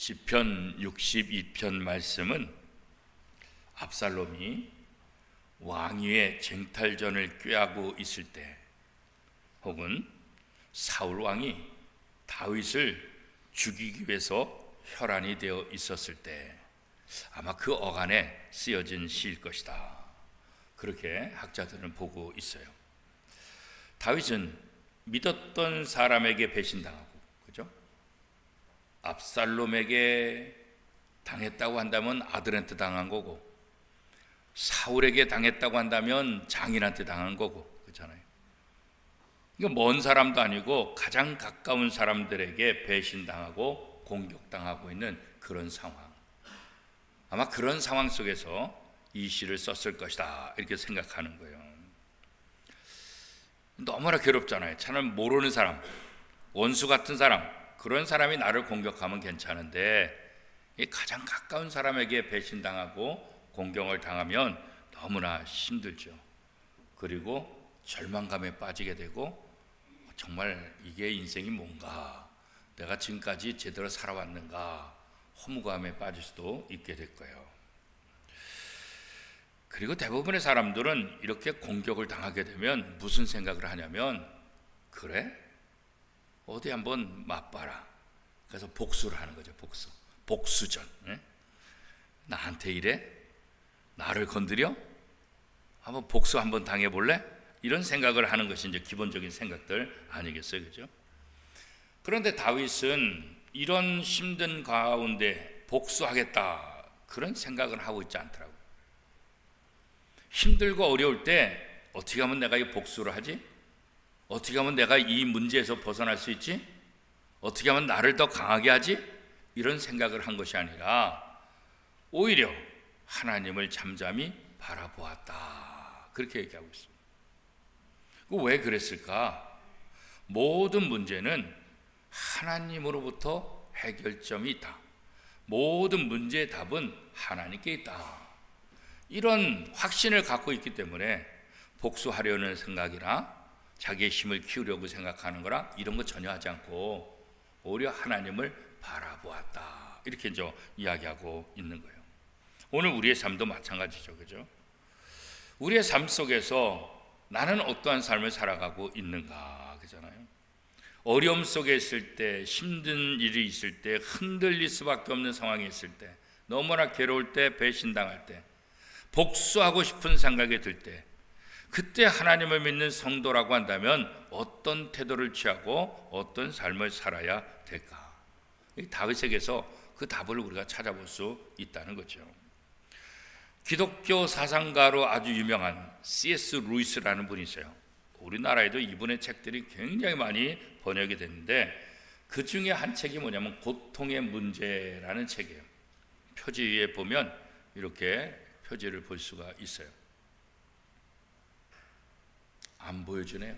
시편 62편 말씀은 압살롬이 왕위의 쟁탈전을 꾀하고 있을 때, 혹은 사울 왕이 다윗을 죽이기 위해서 혈안이 되어 있었을 때 아마 그 어간에 쓰여진 시일 것이다, 그렇게 학자들은 보고 있어요. 다윗은 믿었던 사람에게 배신당하고, 그죠? 압살롬에게 당했다고 한다면 아들한테 당한 거고, 사울에게 당했다고 한다면 장인한테 당한 거고, 그렇잖아요. 이거 먼 사람도 아니고 가장 가까운 사람들에게 배신당하고 공격당하고 있는 그런 상황. 아마 그런 상황 속에서 이 시를 썼을 것이다, 이렇게 생각하는 거예요. 너무나 괴롭잖아요. 차라리 모르는 사람, 원수 같은 사람, 그런 사람이 나를 공격하면 괜찮은데 가장 가까운 사람에게 배신당하고 공격을 당하면 너무나 힘들죠. 그리고 절망감에 빠지게 되고, 정말 이게 인생이 뭔가, 내가 지금까지 제대로 살아왔는가, 허무감에 빠질 수도 있게 될 거예요. 그리고 대부분의 사람들은 이렇게 공격을 당하게 되면 무슨 생각을 하냐면, 그래? 어디 한번 맛봐라. 그래서 복수를 하는 거죠. 복수전. 나한테 이래? 나를 건드려? 한번 복수 한번 당해볼래? 이런 생각을 하는 것이 이제 기본적인 생각들 아니겠어요, 그죠? 그런데 다윗은 이런 힘든 가운데 복수하겠다, 그런 생각을 하고 있지 않더라고요. 힘들고 어려울 때 어떻게 하면 내가 이 복수를 하지? 어떻게 하면 내가 이 문제에서 벗어날 수 있지? 어떻게 하면 나를 더 강하게 하지? 이런 생각을 한 것이 아니라 오히려 하나님을 잠잠히 바라보았다, 그렇게 얘기하고 있습니다. 왜 그랬을까? 모든 문제는 하나님으로부터 해결점이 있다. 모든 문제의 답은 하나님께 있다. 이런 확신을 갖고 있기 때문에 복수하려는 생각이나 자기의 힘을 키우려고 생각하는 거라 이런 거 전혀 하지 않고 오히려 하나님을 바라보았다, 이렇게 이제 이야기하고 있는 거예요. 오늘 우리의 삶도 마찬가지죠, 그죠? 우리의 삶 속에서 나는 어떠한 삶을 살아가고 있는가, 그잖아요. 어려움 속에 있을 때, 힘든 일이 있을 때, 흔들릴 수밖에 없는 상황이 있을 때, 너무나 괴로울 때, 배신당할 때, 복수하고 싶은 생각이 들 때, 그때 하나님을 믿는 성도라고 한다면 어떤 태도를 취하고 어떤 삶을 살아야 될까? 다윗에게서 그 답을 우리가 찾아볼 수 있다는 거죠. 기독교 사상가로 아주 유명한 C.S. 루이스라는 분이 있어요. 우리나라에도 이분의 책들이 굉장히 많이 번역이 됐는데, 그 중에 한 책이 뭐냐면 고통의 문제라는 책이에요. 표지 위에 보면 이렇게 표지를 볼 수가 있어요. 안 보여주네요.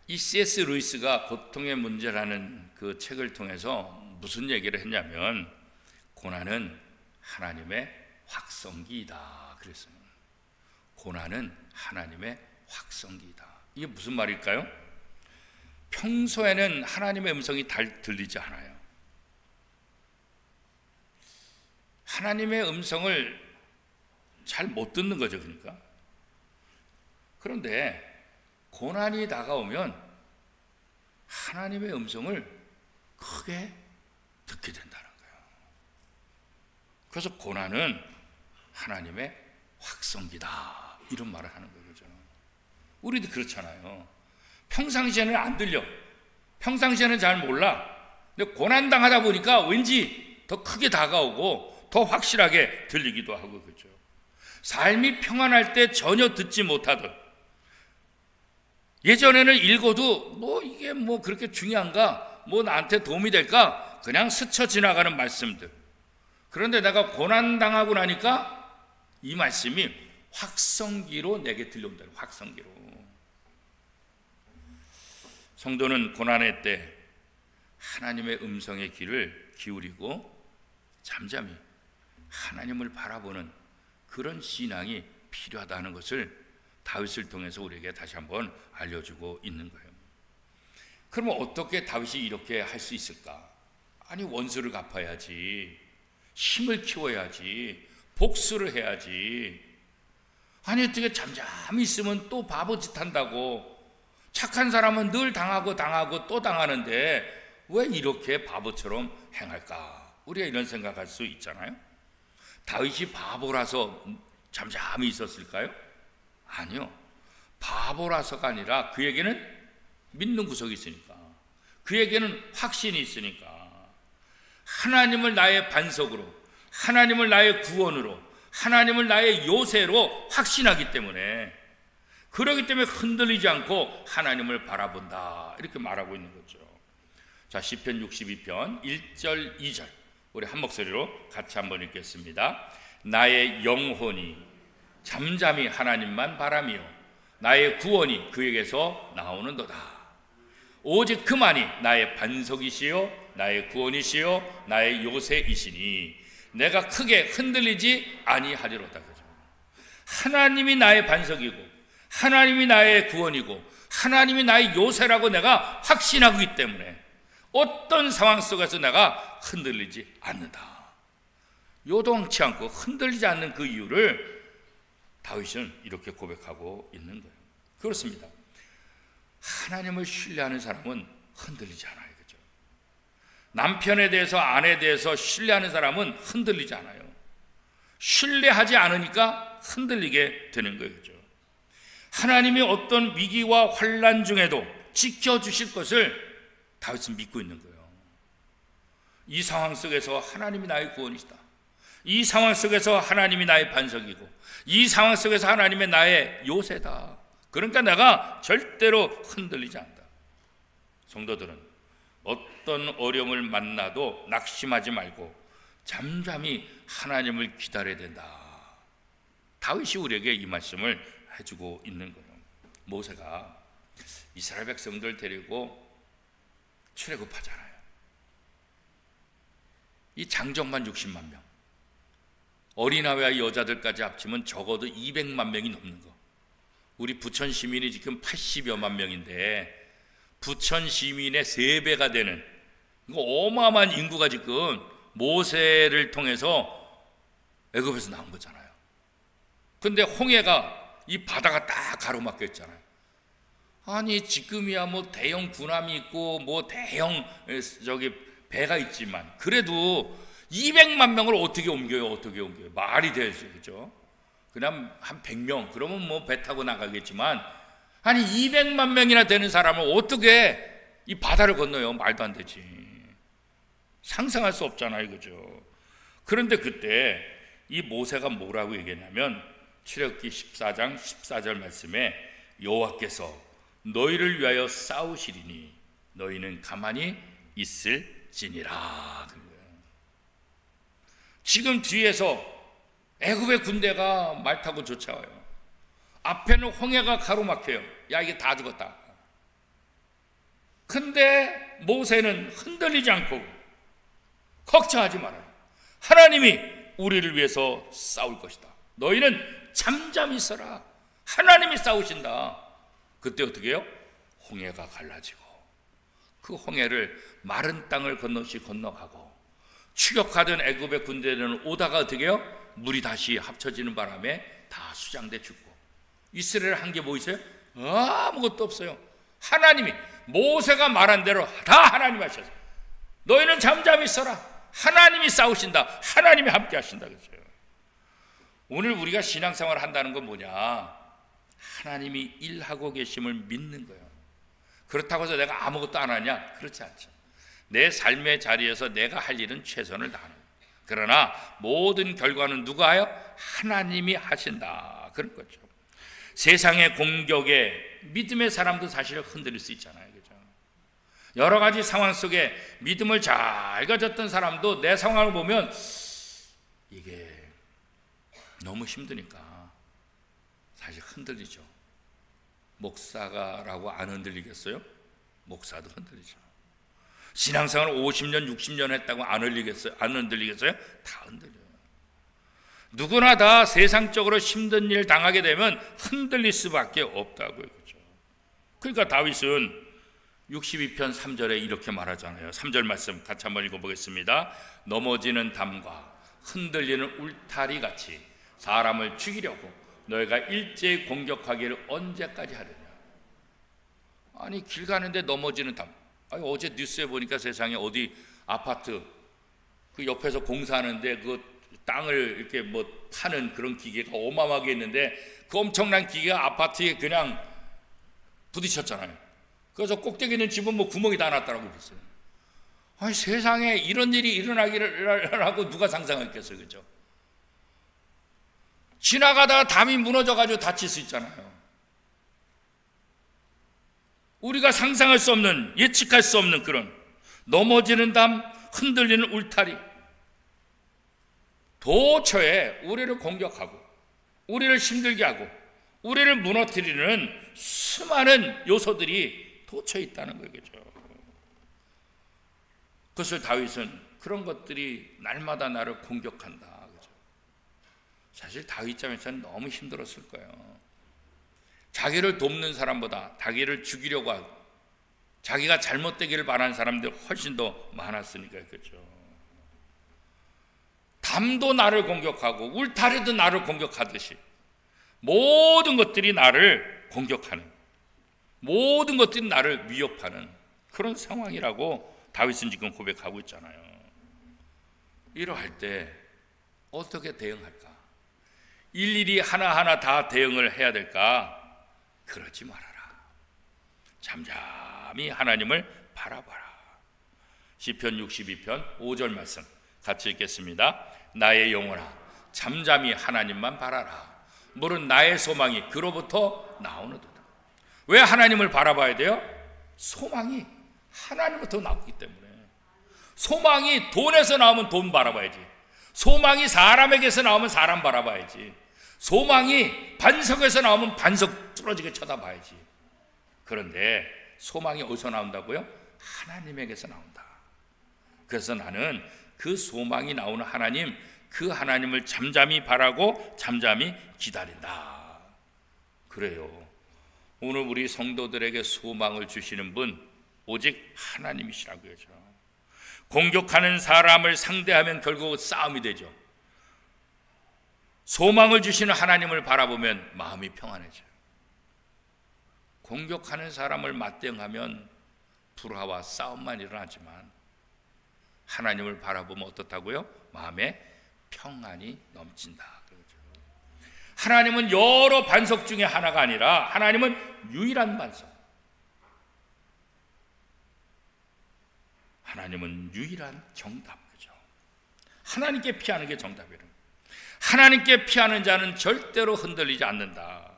이 C.S. 루이스가 고통의 문제라는 그 책을 통해서 무슨 얘기를 했냐면, 고난은 하나님의 확성기이다, 그랬어요. 고난은 하나님의 확성기이다. 이게 무슨 말일까요? 평소에는 하나님의 음성이 잘 들리지 않아요. 하나님의 음성을 잘 못 듣는 거죠, 그러니까. 그런데 고난이 다가오면 하나님의 음성을 크게 듣게 된다는 거예요. 그래서 고난은 하나님의 확성기다, 이런 말을 하는 거죠. 우리도 그렇잖아요. 평상시에는 안 들려, 평상시에는 잘 몰라. 근데 고난당하다 보니까 왠지 더 크게 다가오고 더 확실하게 들리기도 하고, 그렇죠. 삶이 평안할 때 전혀 듣지 못하던, 예전에는 읽어도 뭐 이게 뭐 그렇게 중요한가, 뭐 나한테 도움이 될까, 그냥 스쳐 지나가는 말씀들. 그런데 내가 고난당하고 나니까 이 말씀이 확성기로 내게 들려온다. 확성기로. 성도는 고난의 때 하나님의 음성의 귀를 기울이고 잠잠히 하나님을 바라보는 그런 신앙이 필요하다는 것을 다윗을 통해서 우리에게 다시 한번 알려주고 있는 거예요. 그러면 어떻게 다윗이 이렇게 할 수 있을까? 아니, 원수를 갚아야지, 힘을 키워야지, 복수를 해야지. 아니, 어떻게 잠잠히 있으면 또 바보짓 한다고. 착한 사람은 늘 당하고 또 당하는데 왜 이렇게 바보처럼 행할까? 우리가 이런 생각할 수 있잖아요. 다윗이 바보라서 잠잠히 있었을까요? 아니요. 바보라서가 아니라 그에게는 믿는 구석이 있으니까, 그에게는 확신이 있으니까, 하나님을 나의 반석으로, 하나님을 나의 구원으로, 하나님을 나의 요새로 확신하기 때문에, 그러기 때문에 흔들리지 않고 하나님을 바라본다, 이렇게 말하고 있는 거죠. 자, 시편 62편 1절 2절 우리 한 목소리로 같이 한번 읽겠습니다. 나의 영혼이 잠잠히 하나님만 바라며 나의 구원이 그에게서 나오는도다. 오직 그만이 나의 반석이시요 나의 구원이시요 나의 요새이시니 내가 크게 흔들리지 아니하리로다. 하나님이 나의 반석이고 하나님이 나의 구원이고 하나님이 나의 요새라고 내가 확신하고 있기 때문에 어떤 상황 속에서 내가 흔들리지 않는다. 요동치 않고 흔들리지 않는 그 이유를 다윗은 이렇게 고백하고 있는 거예요. 그렇습니다. 하나님을 신뢰하는 사람은 흔들리지 않아요. 그죠? 남편에 대해서, 아내에 대해서 신뢰하는 사람은 흔들리지 않아요. 신뢰하지 않으니까 흔들리게 되는 거예요. 그죠? 하나님이 어떤 위기와 환난 중에도 지켜주실 것을 다윗은 믿고 있는 거예요. 이 상황 속에서 하나님이 나의 구원이시다. 이 상황 속에서 하나님이 나의 반석이고 이 상황 속에서 하나님의 나의 요새다. 그러니까 내가 절대로 흔들리지 않는다. 성도들은 어떤 어려움을 만나도 낙심하지 말고 잠잠히 하나님을 기다려야 된다. 다윗이 우리에게 이 말씀을 해주고 있는 거예요. 모세가 이스라엘 백성들 데리고 출애굽하잖아요. 이 장정만 60만 명, 어린아이와 여자들까지 합치면 적어도 200만 명이 넘는 거. 우리 부천 시민이 지금 80여만 명인데 부천 시민의 3배가 되는 어마어마한 인구가 지금 모세를 통해서 애굽에서 나온 거잖아요. 근데 홍해가 이 바다가 딱 가로막혀 있잖아요. 아니, 지금이야 뭐 대형 군함이 있고 뭐 대형 배가 있지만 그래도 200만 명을 어떻게 옮겨요? 어떻게 옮겨요? 말이 되죠, 그죠? 그냥 한 100명, 그러면 뭐 배 타고 나가겠지만, 아니 200만 명이나 되는 사람을 어떻게 이 바다를 건너요? 말도 안 되지. 상상할 수 없잖아요, 그죠? 그런데 그때 이 모세가 뭐라고 얘기했냐면 출애굽기 14장 14절 말씀에 여호와께서 너희를 위하여 싸우시리니 너희는 가만히 있을지니라. 지금 뒤에서 애굽의 군대가 말 타고 쫓아와요. 앞에는 홍해가 가로막혀요. 야, 이게 다 죽었다. 근데 모세는 흔들리지 않고 걱정하지 말아라. 하나님이 우리를 위해서 싸울 것이다. 너희는 잠잠히 있어라. 하나님이 싸우신다. 그때 어떻게 해요? 홍해가 갈라지고 그 홍해를 마른 땅을 건너시 건너가고 추격하던 애굽의 군대는 오다가 어떻게 해요? 물이 다시 합쳐지는 바람에 다 수장돼 죽고. 이스라엘 한 게 뭐 있어요? 아무것도 없어요. 하나님이 모세가 말한 대로 다 하나님 하셔서 너희는 잠잠히 있어라. 하나님이 싸우신다. 하나님이 함께 하신다. 그렇죠? 오늘 우리가 신앙생활을 한다는 건 뭐냐? 하나님이 일하고 계심을 믿는 거예요. 그렇다고 해서 내가 아무것도 안 하냐? 그렇지 않죠. 내 삶의 자리에서 내가 할 일은 최선을 다하는 거예요. 그러나 모든 결과는 누가 하여? 하나님이 하신다. 그런 거죠. 세상의 공격에 믿음의 사람도 사실 흔들릴 수 있잖아요. 그죠? 여러 가지 상황 속에 믿음을 잘 가졌던 사람도 내 상황을 보면 이게 너무 힘드니까 사실 흔들리죠. 목사가라고 안 흔들리겠어요? 목사도 흔들리죠. 신앙생활 50년, 60년 했다고 안 흔들리겠어요? 안 흔들리겠어요? 다 흔들려요. 누구나 다 세상적으로 힘든 일 당하게 되면 흔들릴 수밖에 없다고요. 그렇죠? 그러니까 다윗은 62편 3절에 이렇게 말하잖아요. 3절 말씀 같이 한번 읽어보겠습니다. 넘어지는 담과 흔들리는 울타리 같이 사람을 죽이려고 너희가 일제히 공격하기를 언제까지 하려냐. 아니, 길 가는데 넘어지는 담. 아니, 어제 뉴스에 보니까 세상에 어디 아파트 그 옆에서 공사하는데 그 땅을 이렇게 뭐 파는 그런 기계가 어마어마하게 있는데 그 엄청난 기계가 아파트에 그냥 부딪혔잖아요. 그래서 꼭대기 있는 집은 뭐 구멍이 다 났다라고 그랬어요. 아니, 세상에 이런 일이 일어나기를 하고 누가 상상했겠어요, 그죠? 지나가다가 담이 무너져가지고 다칠 수 있잖아요. 우리가 상상할 수 없는, 예측할 수 없는 그런 넘어지는 담, 흔들리는 울타리, 도처에 우리를 공격하고 우리를 힘들게 하고 우리를 무너뜨리는 수많은 요소들이 도처에 있다는 거겠죠. 그것을 다윗은 그런 것들이 날마다 나를 공격한다. 그죠? 사실 다윗 입장에서는 너무 힘들었을 거예요. 자기를 돕는 사람보다 자기를 죽이려고 하고 자기가 잘못되기를 바라는 사람들이 훨씬 더 많았으니까. 그렇죠. 담도 나를 공격하고 울타리도 나를 공격하듯이 모든 것들이 나를 공격하는, 모든 것들이 나를 위협하는 그런 상황이라고 다윗은 지금 고백하고 있잖아요. 이러할 때 어떻게 대응할까? 일일이 하나하나 다 대응을 해야 될까? 그러지 말아라. 잠잠히 하나님을 바라봐라. 시편 62편 5절 말씀 같이 읽겠습니다. 나의 영혼아, 잠잠히 하나님만 바라라. 물은 나의 소망이 그로부터 나오느도다. 왜 하나님을 바라봐야 돼요? 소망이 하나님부터 나오기 때문에. 소망이 돈에서 나오면 돈 바라봐야지. 소망이 사람에게서 나오면 사람 바라봐야지. 소망이 반석에서 나오면 반석 뚫어지게 쳐다봐야지. 그런데 소망이 어디서 나온다고요? 하나님에게서 나온다. 그래서 나는 그 소망이 나오는 하나님, 그 하나님을 잠잠히 바라고 잠잠히 기다린다. 그래요. 오늘 우리 성도들에게 소망을 주시는 분 오직 하나님이시라고요. 공격하는 사람을 상대하면 결국 싸움이 되죠. 소망을 주시는 하나님을 바라보면 마음이 평안해져요. 공격하는 사람을 맞대응하면 불화와 싸움만 일어나지만 하나님을 바라보면 어떻다고요? 마음에 평안이 넘친다. 하나님은 여러 반석 중에 하나가 아니라 하나님은 유일한 반석. 하나님은 유일한 정답. 그죠? 하나님께 피하는 게 정답이에요. 하나님께 피하는 자는 절대로 흔들리지 않는다.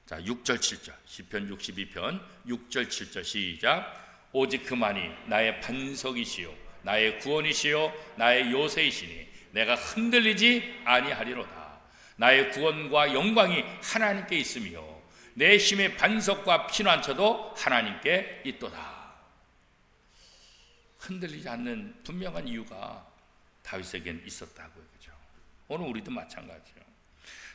자, 6절 7절 시편 62편 6절 7절 시작. 오직 그만이 나의 반석이시요 나의 구원이시요 나의 요새이시니 내가 흔들리지 아니하리로다. 나의 구원과 영광이 하나님께 있으며 내 힘의 반석과 피난처도 하나님께 있도다. 흔들리지 않는 분명한 이유가 다윗에게는 있었다고요. 그죠? 오늘 우리도 마찬가지예요.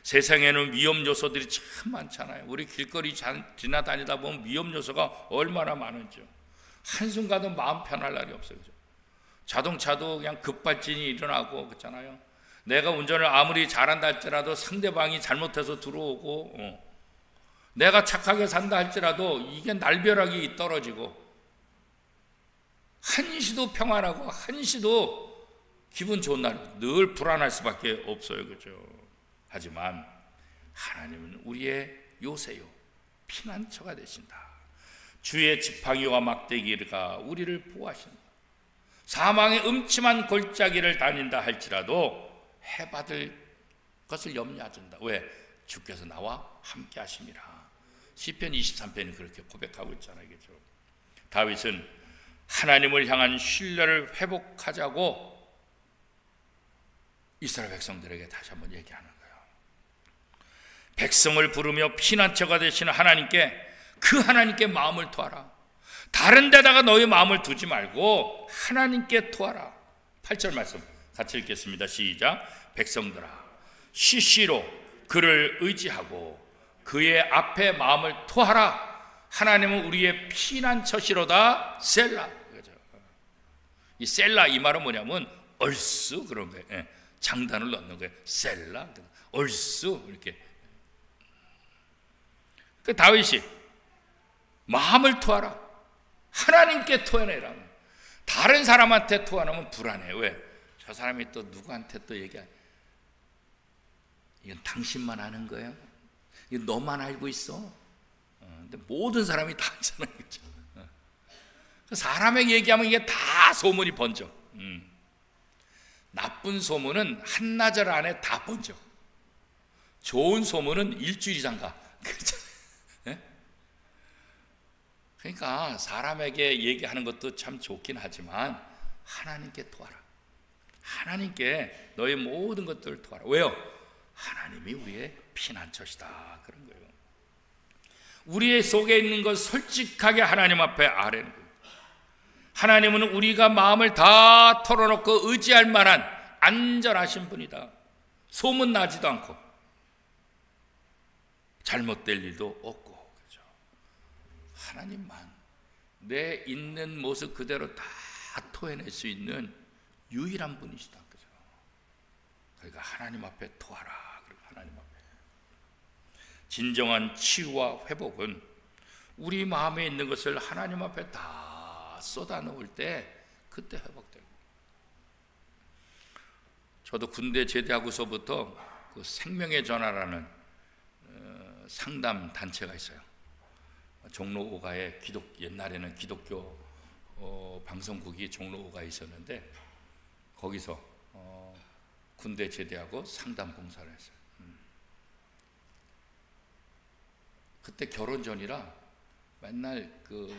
세상에는 위험 요소들이 참 많잖아요. 우리 길거리 지나다니다 보면 위험 요소가 얼마나 많은지요. 한순간도 마음 편할 날이 없어요. 그죠? 자동차도 그냥 급발진이 일어나고 그렇잖아요. 내가 운전을 아무리 잘한다 할지라도 상대방이 잘못해서 들어오고 내가 착하게 산다 할지라도 이게 날벼락이 떨어지고 한시도 평안하고 한시도 기분 좋은 날 늘 불안할 수밖에 없어요. 그죠? 하지만 하나님은 우리의 요새요 피난처가 되신다. 주의 지팡이와 막대기가 우리를 보호하신다. 사망의 음침한 골짜기를 다닌다 할지라도 해받을 것을 염려하신다. 왜? 주께서 나와 함께 하심이라. 시편 23편이 그렇게 고백하고 있잖아요. 그죠? 다윗은 하나님을 향한 신뢰를 회복하자고 이스라엘 백성들에게 다시 한번 얘기하는 거예요. 백성을 부르며 피난처가 되시는 하나님께, 그 하나님께 마음을 토하라. 다른 데다가 너의 마음을 두지 말고 하나님께 토하라. 8절 말씀 같이 읽겠습니다. 시작. 백성들아, 시시로 그를 의지하고 그의 앞에 마음을 토하라. 하나님은 우리의 피난처시로다 셀라. 이 셀라 이 말은 뭐냐면 얼쑤 그런 거예요. 예, 장단을 넣는 거예요. 셀라, 얼쑤 이렇게. 그 다윗이 마음을 토하라. 하나님께 토해내라. 다른 사람한테 토하면 불안해요. 왜? 저 사람이 또 누구한테 또 얘기해. 이건 당신만 아는 거야. 이건 너만 알고 있어. 근데 모든 사람이 다 알잖아요. 그렇죠? 사람에게 얘기하면 이게 다 소문이 번져. 나쁜 소문은 한나절 안에 다 번져. 좋은 소문은 일주일 이상 가. 그렇잖아요. 네? 그러니까 사람에게 얘기하는 것도 참 좋긴 하지만 하나님께 토하라. 하나님께 너의 모든 것들을 토하라. 왜요? 하나님이 우리의 피난처시다. 그런 거예요. 우리의 속에 있는 것 솔직하게 하나님 앞에 아뢰는 거예요. 하나님은 우리가 마음을 다 털어놓고 의지할 만한 안전하신 분이다. 소문나지도 않고 잘못될 일도 없고, 그렇죠? 하나님만 내 있는 모습 그대로 다 토해낼 수 있는 유일한 분이시다. 그죠? 그러니까 하나님 앞에 토하라. 하나님 앞에. 진정한 치유와 회복은 우리 마음에 있는 것을 하나님 앞에 다 쏟아 놓을 때 그때 회복되고. 저도 군대 제대하고서부터 그 생명의 전화라는 상담 단체가 있어요. 종로 5가에 옛날에는 기독교 방송국이 종로 5가에 있었는데 거기서 군대 제대하고 상담 봉사를 했어요. 그때 결혼 전이라 맨날 그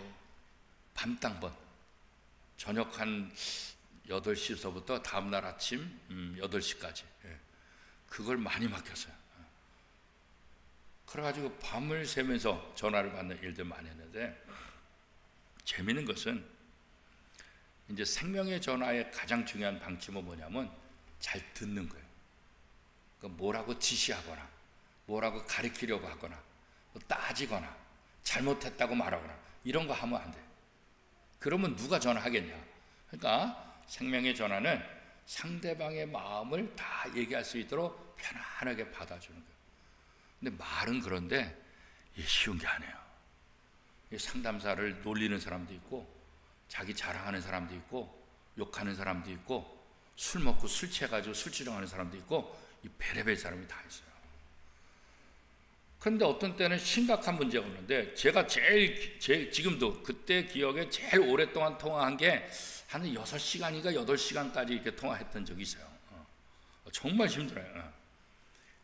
밤땅번 저녁 한 8시서부터 다음날 아침 8시까지 그걸 많이 맡겼어요. 그래가지고 밤을 새면서 전화를 받는 일들 많이 했는데 재미있는 것은 이제 생명의 전화의 가장 중요한 방침은 뭐냐면 잘 듣는 거예요. 그러니까 뭐라고 지시하거나 뭐라고 가르치려고 하거나 뭐 따지거나 잘못했다고 말하거나 이런 거 하면 안 돼. 그러면 누가 전화하겠냐. 그러니까 생명의 전화는 상대방의 마음을 다 얘기할 수 있도록 편안하게 받아주는 거예요. 근데 말은 그런데 이게 쉬운 게 아니에요. 상담사를 놀리는 사람도 있고 자기 자랑하는 사람도 있고 욕하는 사람도 있고 술 먹고 술 취해가지고 술주정하는 사람도 있고 이 베레벨 사람이 다 있어요. 그런데 어떤 때는 심각한 문제가 오는데 제가 지금도 그때 기억에 제일 오랫동안 통화한 게 한 6시간인가 8시간까지 이렇게 통화했던 적이 있어요. 정말 힘들어요.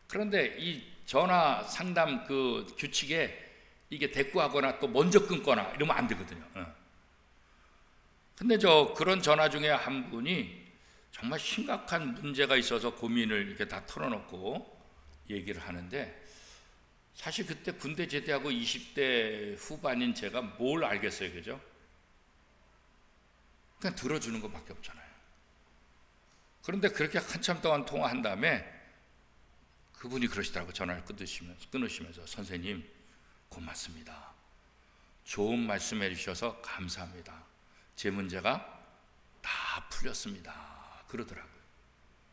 그런데 이 전화 상담 그 규칙에 이게 대꾸하거나 또 먼저 끊거나 이러면 안 되거든요. 근데 그런 전화 중에 한 분이 정말 심각한 문제가 있어서 고민을 이렇게 다 털어놓고 얘기를 하는데 사실 그때 군대 제대하고 20대 후반인 제가 뭘 알겠어요, 그죠? 그냥 들어주는 것밖에 없잖아요. 그런데 그렇게 한참 동안 통화한 다음에 그분이 그러시더라고요. 전화를 끊으시면서 선생님 고맙습니다. 좋은 말씀 해주셔서 감사합니다. 제 문제가 다 풀렸습니다. 그러더라고요.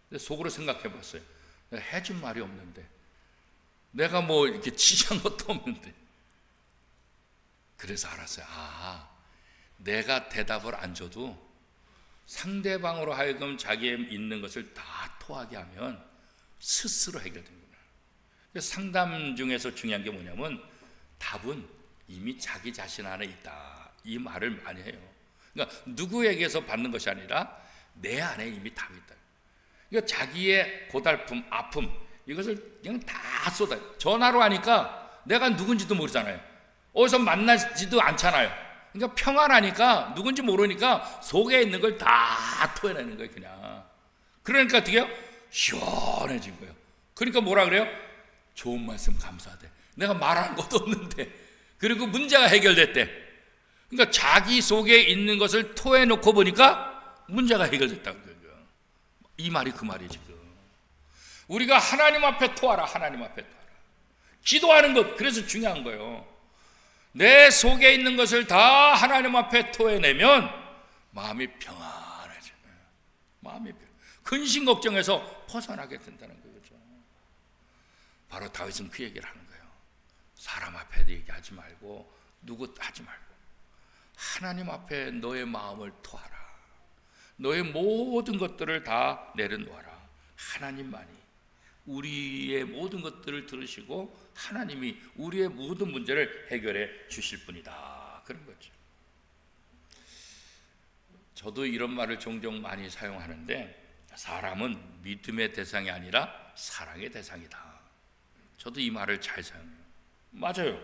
근데 속으로 생각해 봤어요. 내가 해준 말이 없는데 내가 뭐 이렇게 지시한 것도 없는데. 그래서 알았어요. 내가 대답을 안 줘도 상대방으로 하여금 자기의 있는 것을 다 토하게 하면 스스로 해결되는구나. 상담 중에서 중요한 게 뭐냐면 답은 이미 자기 자신 안에 있다. 이 말을 많이 해요. 그러니까 누구에게서 받는 것이 아니라 내 안에 이미 답이 있다. 그러니까 자기의 고달픔, 아픔 이것을 그냥 다 쏟아요. 전화로 하니까 내가 누군지도 모르잖아요. 어디서 만나지도 않잖아요. 그러니까 평안하니까 누군지 모르니까 속에 있는 걸 다 토해내는 거예요. 그냥. 그러니까 어떻게 해요? 시원해진 거예요. 그러니까 뭐라 그래요? 좋은 말씀 감사하대. 내가 말한 것도 없는데. 그리고 문제가 해결됐대. 그러니까 자기 속에 있는 것을 토해놓고 보니까 문제가 해결됐다는 거예요. 이 말이 그 말이 지금. 우리가 하나님 앞에 토하라. 하나님 앞에 토하라. 기도하는 것, 그래서 중요한 거예요. 내 속에 있는 것을 다 하나님 앞에 토해내면 마음이 평안해져요. 근심 걱정에서 벗어나게 된다는 거죠. 바로 다윗은 그 얘기를 하는 거예요. 사람 앞에 얘기하지 말고 누구 하지 말고 하나님 앞에 너의 마음을 토하라. 너의 모든 것들을 다 내려놓아라. 하나님만이 우리의 모든 것들을 들으시고 하나님이 우리의 모든 문제를 해결해 주실 분이다. 그런 거죠. 저도 이런 말을 종종 많이 사용하는데, 사람은 믿음의 대상이 아니라 사랑의 대상이다. 저도 이 말을 잘 사용해요. 맞아요.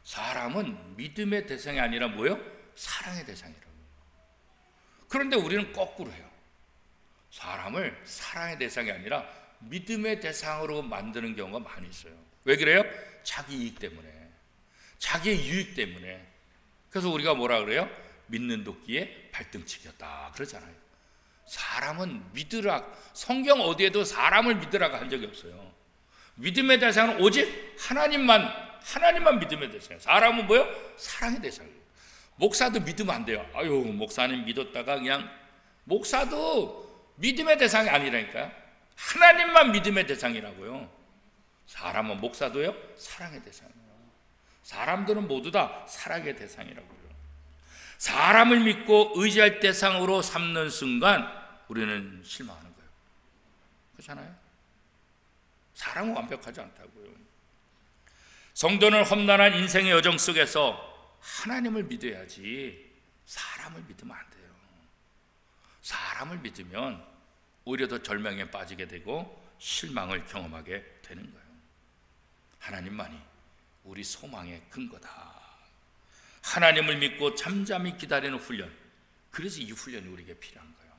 사람은 믿음의 대상이 아니라 뭐예요? 사랑의 대상이라고. 그런데 우리는 거꾸로 해요. 사람을 사랑의 대상이 아니라 믿음의 대상으로 만드는 경우가 많이 있어요. 왜 그래요? 자기 이익 때문에, 자기의 유익 때문에. 그래서 우리가 뭐라 그래요? 믿는 도끼에 발등치기였다 그러잖아요. 사람은 믿으라, 성경 어디에도 사람을 믿으라고 한 적이 없어요. 믿음의 대상은 오직 하나님만 믿음의 대상이에요. 사람은 뭐예요? 사랑의 대상이에요. 목사도 믿으면 안 돼요. 아유, 목사님 믿었다가 그냥, 목사도 믿음의 대상이 아니라니까요. 하나님만 믿음의 대상이라고요. 사람은, 목사도요, 사랑의 대상이에요. 사람들은 모두 다 사랑의 대상이라고요. 사람을 믿고 의지할 대상으로 삼는 순간 우리는 실망하는 거예요. 그렇잖아요? 사람은 완벽하지 않다고요. 성도는 험난한 인생의 여정 속에서 하나님을 믿어야지 사람을 믿으면 안 돼요. 사람을 믿으면 오히려 더 절망에 빠지게 되고 실망을 경험하게 되는 거예요. 하나님만이 우리 소망의 근거다. 하나님을 믿고 잠잠히 기다리는 훈련, 그래서 이 훈련이 우리에게 필요한 거예요.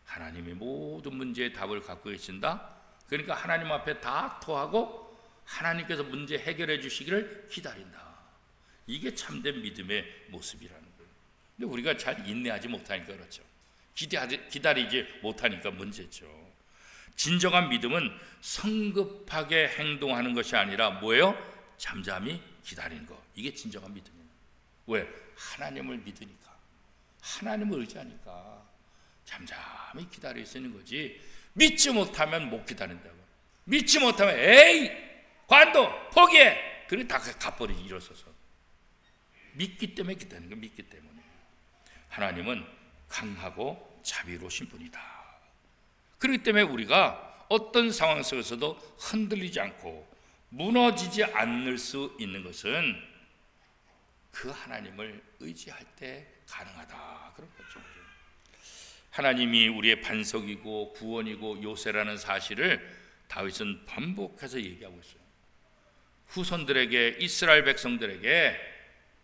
하나님이 모든 문제의 답을 갖고 계신다. 그러니까 하나님 앞에 다 토하고 하나님께서 문제 해결해 주시기를 기다린다. 이게 참된 믿음의 모습이라는 거예요. 근데 우리가 잘 인내하지 못하니까 그렇죠. 기다리지 못하니까 문제죠. 진정한 믿음은 성급하게 행동하는 것이 아니라 뭐예요? 잠잠히 기다리는 거. 이게 진정한 믿음이에요. 왜? 하나님을 믿으니까, 하나님을 의지하니까 잠잠히 기다릴 수 있는 거지. 믿지 못하면 못 기다린다고. 믿지 못하면 에이 관둬 포기해, 그리고 다 갚버리지. 일어서서 믿기 때문에 기다리는 거예요. 믿기 때문에. 하나님은 강하고 자비로우신 분이다. 그렇기 때문에 우리가 어떤 상황 속에서도 흔들리지 않고 무너지지 않을 수 있는 것은 그 하나님을 의지할 때 가능하다. 그런 거죠. 하나님이 우리의 반석이고 구원이고 요새라는 사실을 다윗은 반복해서 얘기하고 있어요. 후손들에게, 이스라엘 백성들에게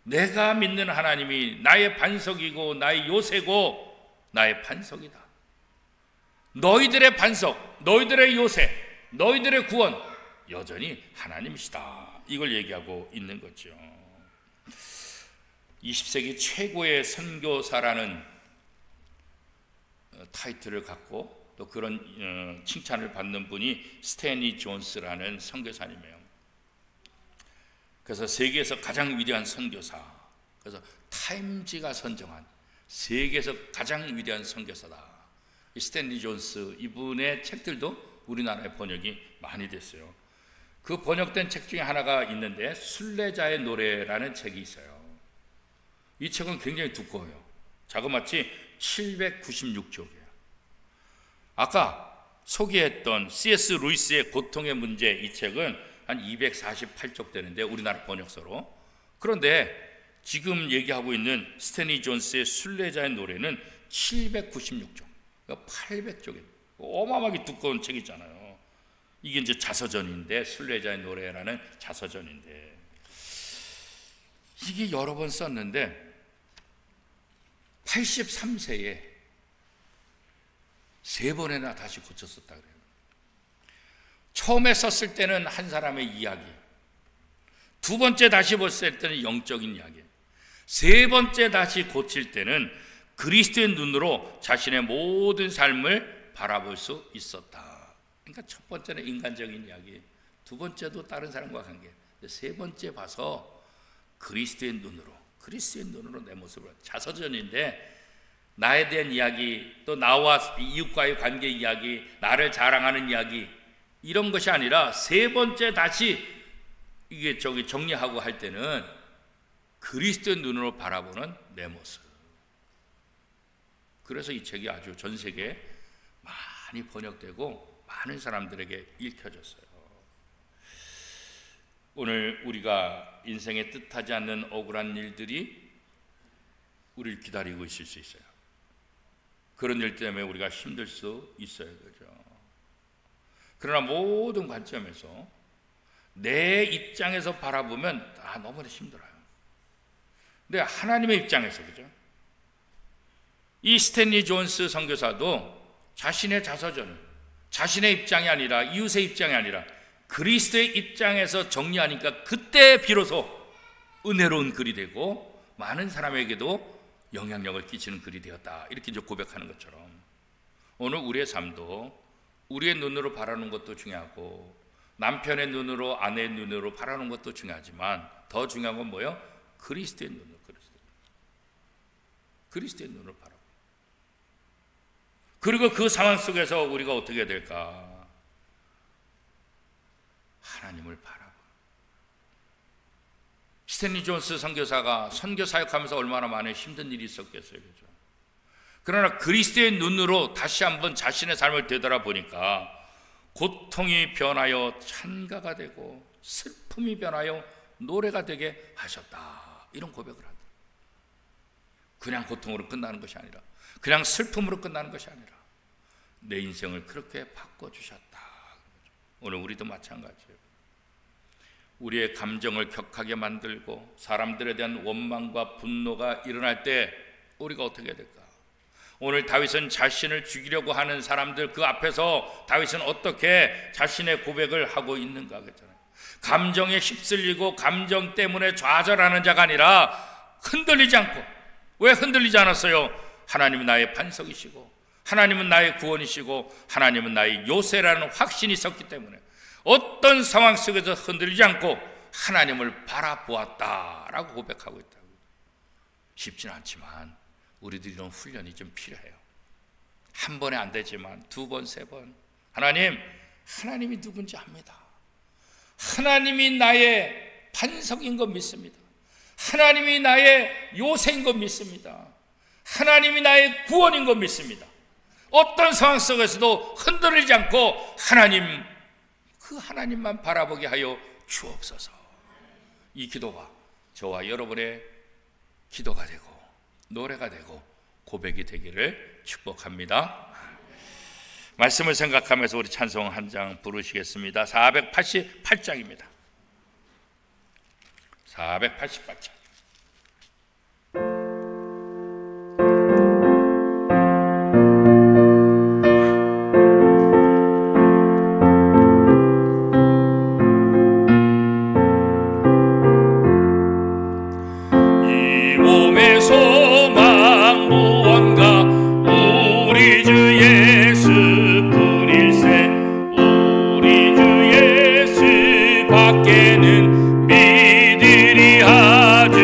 내가 믿는 하나님이 나의 반석이고 나의 요새고 나의 반석이다. 너희들의 반석, 너희들의 요새, 너희들의 구원 여전히 하나님이시다. 이걸 얘기하고 있는 거죠. 20세기 최고의 선교사라는 타이틀을 갖고 또 그런 칭찬을 받는 분이 스탠리 존스라는 선교사님이에요. 그래서 세계에서 가장 위대한 선교사, 그래서 타임지가 선정한 세계에서 가장 위대한 선교사다. 이 스탠리 존스, 이분의 책들도 우리나라에 번역이 많이 됐어요. 그 번역된 책 중에 하나가 있는데 순례자의 노래라는 책이 있어요. 이 책은 굉장히 두꺼워요. 자그마치 796쪽이에요. 아까 소개했던 C.S. 루이스의 고통의 문제, 이 책은 한 248쪽 되는데 우리나라 번역서로. 그런데 지금 얘기하고 있는 스탠리 존스의 순례자의 노래는 796쪽, 그러니까 800쪽이에요. 어마어마하게 두꺼운 책이잖아요. 이게 이제 자서전인데, 순례자의 노래라는 자서전인데, 이게 여러 번 썼는데 83세에 3번이나 다시 고쳤었다 그래요. 처음에 썼을 때는 한 사람의 이야기, 두 번째 다시 봤을 때는 영적인 이야기, 세 번째 다시 고칠 때는 그리스도의 눈으로 자신의 모든 삶을 바라볼 수 있었다. 그러니까 첫 번째는 인간적인 이야기, 두 번째도 다른 사람과 관계, 세 번째 봐서 그리스도의 눈으로 내 모습을, 자서전인데 나에 대한 이야기, 또 나와 이웃과의 관계 이야기, 나를 자랑하는 이야기, 이런 것이 아니라 세 번째 다시 이게 정리하고 할 때는 그리스도의 눈으로 바라보는 내 모습. 그래서 이 책이 아주 전 세계에 많이 번역되고 많은 사람들에게 읽혀졌어요. 오늘 우리가 인생에 뜻하지 않는 억울한 일들이 우리를 기다리고 있을 수 있어요. 그런 일 때문에 우리가 힘들 수 있어요. 그죠? 그러나 모든 관점에서 내 입장에서 바라보면 너무나 힘들어요. 근데 하나님의 입장에서, 그죠? 이 스탠리 존스 선교사도 자신의 자서전을 자신의 입장이 아니라, 이웃의 입장이 아니라 그리스도의 입장에서 정리하니까 그때 비로소 은혜로운 글이 되고 많은 사람에게도 영향력을 끼치는 글이 되었다, 이렇게 이제 고백하는 것처럼 오늘 우리의 삶도 우리의 눈으로 바라는 것도 중요하고 남편의 눈으로, 아내의 눈으로 바라는 것도 중요하지만 더 중요한 건 뭐예요? 그리스도의 눈으로 바라보고, 그리고 그 상황 속에서 우리가 어떻게 해야 될까? 하나님을 바라봐. 스탠리 존스 선교사가 선교 사역하면서 얼마나 많은 힘든 일이 있었겠어요, 그죠? 그러나 그리스도의 눈으로 다시 한번 자신의 삶을 되돌아보니까 고통이 변하여 찬가가 되고 슬픔이 변하여 노래가 되게 하셨다, 이런 고백을 하더라고요. 그냥 고통으로 끝나는 것이 아니라, 그냥 슬픔으로 끝나는 것이 아니라 내 인생을 그렇게 바꿔주셨다. 오늘 우리도 마찬가지예요. 우리의 감정을 격하게 만들고 사람들에 대한 원망과 분노가 일어날 때 우리가 어떻게 해야 될까? 오늘 다윗은 자신을 죽이려고 하는 사람들 그 앞에서 다윗은 어떻게 자신의 고백을 하고 있는가 그랬잖아요. 감정에 휩쓸리고 감정 때문에 좌절하는 자가 아니라 흔들리지 않고, 왜 흔들리지 않았어요? 하나님은 나의 반석이시고 하나님은 나의 구원이시고 하나님은 나의 요새라는 확신이 있었기 때문에 어떤 상황 속에서 흔들리지 않고 하나님을 바라보았다라고 고백하고 있다고. 쉽지는 않지만 우리들이 이런 훈련이 좀 필요해요. 한 번에 안 되지만 두 번, 세 번. 하나님이 누군지 압니다. 하나님이 나의 반석인 것 믿습니다. 하나님이 나의 요새인 것 믿습니다. 하나님이 나의 구원인 것 믿습니다. 어떤 상황 속에서도 흔들리지 않고 그 하나님만 바라보게 하여 주옵소서. 이 기도가 저와 여러분의 기도가 되고 노래가 되고 고백이 되기를 축복합니다. 말씀을 생각하면서 우리 찬송 한 장 부르시겠습니다. 488장입니다. 488장. 밖에는 믿으리 하자.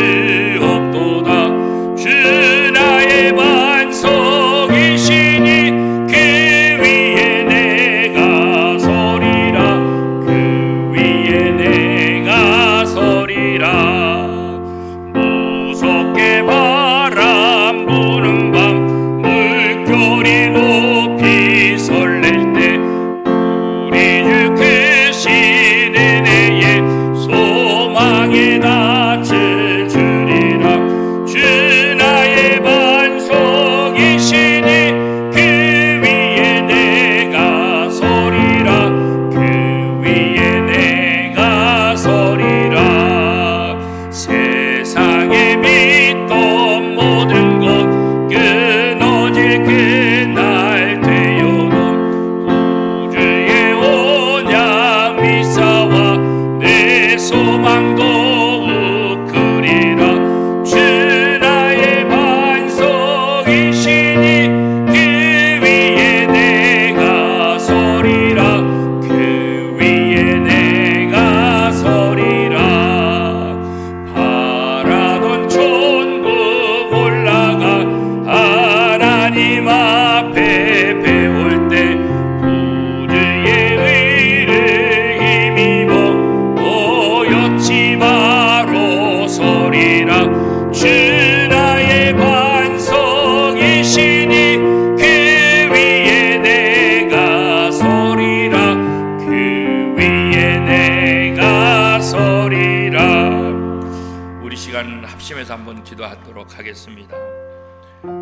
합심해서 한번 기도하도록 하겠습니다.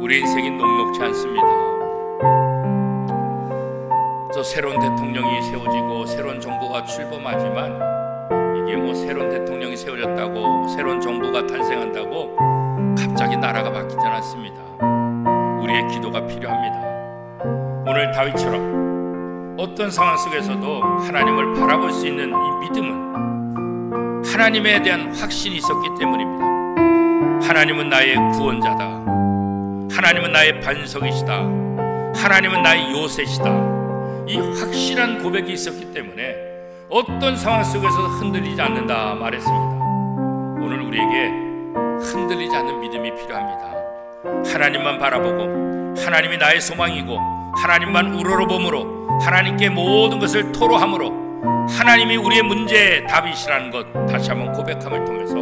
우리 인생이 녹록지 않습니다. 저 새로운 대통령이 세워지고 새로운 정부가 출범하지만 이게 뭐 새로운 대통령이 세워졌다고 새로운 정부가 탄생한다고 갑자기 나라가 바뀌지 않았습니다. 우리의 기도가 필요합니다. 오늘 다윗처럼 어떤 상황 속에서도 하나님을 바라볼 수 있는 이 믿음은 하나님에 대한 확신이 있었기 때문입니다. 하나님은 나의 구원자다. 하나님은 나의 반석이시다. 하나님은 나의 요새시다. 이 확실한 고백이 있었기 때문에 어떤 상황 속에서도 흔들리지 않는다 말했습니다. 오늘 우리에게 흔들리지 않는 믿음이 필요합니다. 하나님만 바라보고 하나님이 나의 소망이고 하나님만 우러러보므로 하나님께 모든 것을 토로함으로 하나님이 우리의 문제의 답이시라는 것 다시 한번 고백함을 통해서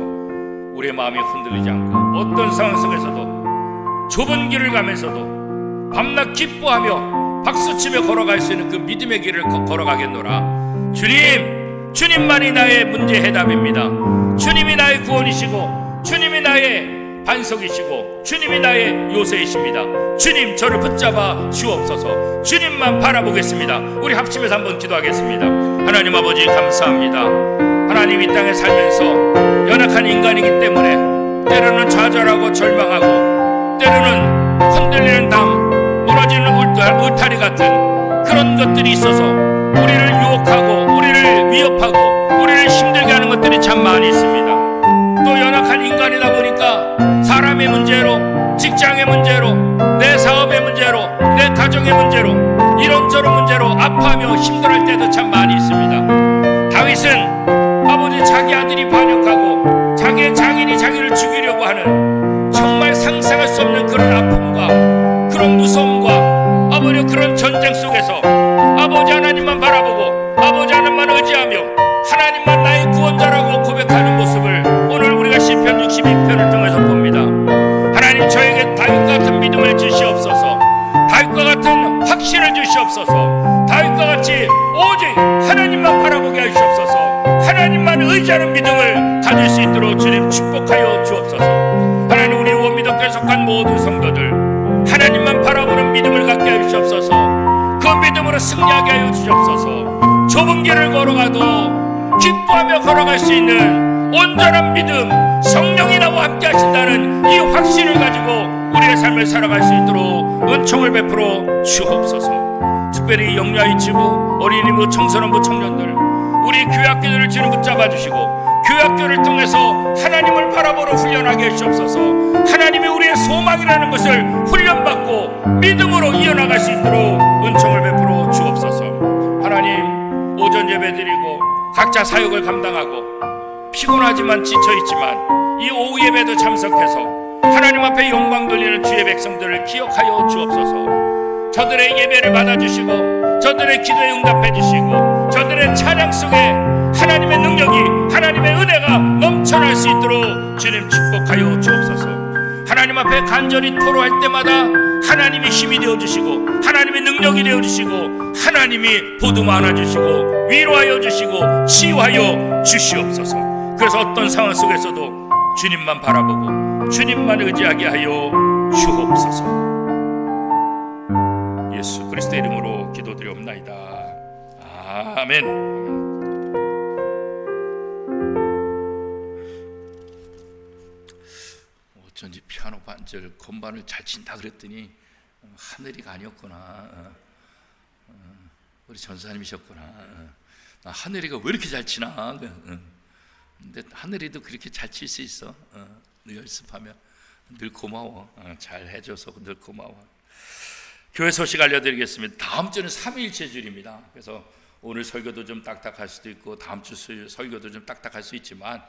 우리의 마음이 흔들리지 않고 어떤 상황 속에서도 좁은 길을 가면서도 밤낮 기뻐하며 박수치며 걸어갈 수 있는 그 믿음의 길을 걸어가겠노라. 주님, 주님만이 나의 문제 해답입니다. 주님이 나의 구원이시고 주님이 나의 반석이시고 주님이 나의 요새이십니다. 주님, 저를 붙잡아 주옵소서. 주님만 바라보겠습니다. 우리 합심해서 한번 기도하겠습니다. 하나님 아버지 감사합니다. 하나님, 이 땅에 살면서 연약한 인간이기 때문에 때로는 좌절하고 절망하고 때로는 흔들리는 담, 무너지는 울타리 같은 그런 것들이 있어서 우리를 유혹하고 우리를 위협하고 우리를 힘들게 하는 것들이 참 많이 있습니다. 또 연약한 인간이다 보니까 사람의 문제로, 직장의 문제로, 내 사업의 문제로, 내 가정의 문제로, 이런저런 문제로 아파하며 힘들어할 때도 참 많이 있습니다. 다윗은 아버지 자기 아들이 반역하고 자기의 장인이 자기를 죽이려고 하는 정말 상상할 수 없는 그런 아픔과 그런 무서움과 아버지 그런 전쟁 속에서 아버지 하나님만 바라보고 아버지 하나님만 의지하며 하나님만 나의 구원자라고 고백하는 모습을 오늘 우리가 시편 62편을 통해서 봅니다. 하나님, 저에게 다윗과 같은 믿음을 주시옵소서. 다윗과 같은 확신을 주시옵소서. 다윗과 같이 오직 하나님만 바라보게 하시옵소서. 하나님만 의지하는 믿음을 가질 수 있도록 주님 축복하여 주옵소서. 하나님, 우리 원미덕교에 속한 모든 성도들 하나님만 바라보는 믿음을 갖게 하시옵소서. 그 믿음으로 승리하게 하여 주시옵소서. 좁은 길을 걸어가도 기뻐하며 걸어갈 수 있는 온전한 믿음, 성령이 나와 함께 하신다는 이 확신을 가지고 우리의 삶을 살아갈 수 있도록 은총을 베풀어 주옵소서. 특별히 영야이치부, 어린이부, 청소년부, 청년들, 우리 교회학교들을 주님 붙잡아 주시고 교회학교를 통해서 하나님을 바라보러 훈련하게 하시옵소서. 하나님이 우리의 소망이라는 것을 훈련받고 믿음으로 이어나갈 수 있도록 은총을 베풀어 주옵소서. 하나님, 오전 예배 드리고 각자 사역을 감당하고 피곤하지만 지쳐있지만 이 오후 예배도 참석해서 하나님 앞에 영광 돌리는 주의 백성들을 기억하여 주옵소서. 저들의 예배를 받아주시고 저들의 기도에 응답해 주시고 저들의 찬양 속에 하나님의 능력이, 하나님의 은혜가 넘쳐날 수 있도록 주님 축복하여 주옵소서. 하나님 앞에 간절히 토로할 때마다 하나님이 힘이 되어주시고 하나님의 능력이 되어주시고 하나님이 보듬어 안아주시고 위로하여 주시고 치유하여 주시옵소서. 그래서 어떤 상황 속에서도 주님만 바라보고 주님만 의지하게 하여 주옵소서. 예수 그리스도의 이름으로 기도드리옵나이다. 아멘. 어쩐지 피아노 반절 건반을 잘 친다 그랬더니 하늘이가 아니었구나. 우리 전사님이셨구나. 하늘이가 왜 이렇게 잘 치나? 근데 하늘이도 그렇게 잘 칠 수 있어. 늘 연습하면. 늘 고마워. 잘 해줘서 늘 고마워. 교회 소식 알려드리겠습니다. 다음 주는 삼위일체 주일입니다. 그래서 오늘 설교도 좀 딱딱할 수도 있고 다음 주 설교도 좀 딱딱할 수 있지만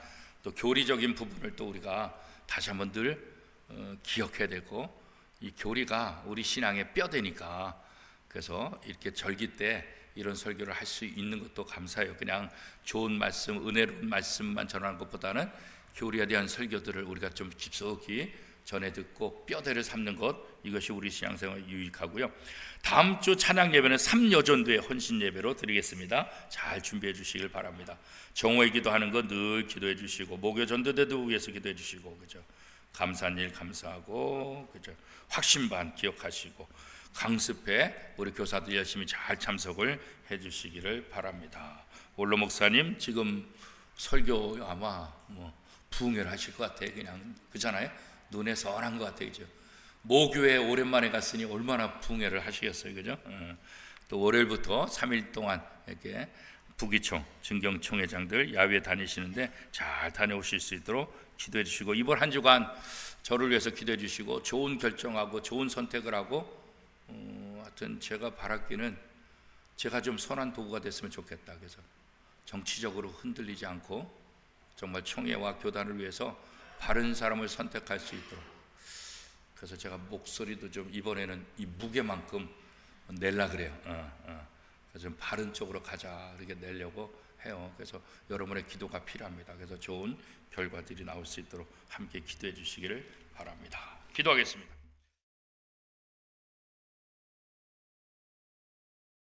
또 교리적인 부분을 또 우리가 다시 한번 늘 기억해야 되고, 이 교리가 우리 신앙의 뼈대니까, 그래서 이렇게 절기 때 이런 설교를 할 수 있는 것도 감사해요. 그냥 좋은 말씀, 은혜로운 말씀만 전하는 것보다는 교리에 대한 설교들을 우리가 좀 깊숙이 전해 듣고 뼈대를 삼는 것, 이것이 우리 신앙생활에 유익하고요. 다음 주 찬양 예배는 3여전도의 헌신 예배로 드리겠습니다. 잘 준비해 주시길 바랍니다. 정오에 기도하는 거 늘 기도해 주시고, 목요 전도대도 위해서 기도해 주시고, 그죠? 감사한 일 감사하고, 그죠? 확신반 기억하시고, 강습회 우리 교사들 열심히 잘 참석을 해주시기를 바랍니다. 원로 목사님 지금 설교 아마 뭐 부흥회를 하실 것 같아요. 그냥 그잖아요. 눈에 선한 것 같아요, 그죠? 모교회 오랜만에 갔으니 얼마나 부흥회를 하시겠어요, 그죠? 또 월요일부터 3일 동안 이렇게 부기총, 증경총회장들 야외 다니시는데 잘 다녀오실 수 있도록 기도해 주시고, 이번 한 주간 저를 위해서 기도해 주시고 좋은 결정하고 좋은 선택을 하고, 하여튼 제가 바랐기는 제가 좀 선한 도구가 됐으면 좋겠다. 그래서 정치적으로 흔들리지 않고 정말 총회와 교단을 위해서 바른 사람을 선택할 수 있도록, 그래서 제가 목소리도 좀 이번에는 이 무게만큼 낼라 그래요. 그래서 좀 바른 쪽으로 가자 이렇게 내려고 해요. 그래서 여러분의 기도가 필요합니다. 그래서 좋은 결과들이 나올 수 있도록 함께 기도해 주시기를 바랍니다. 기도하겠습니다.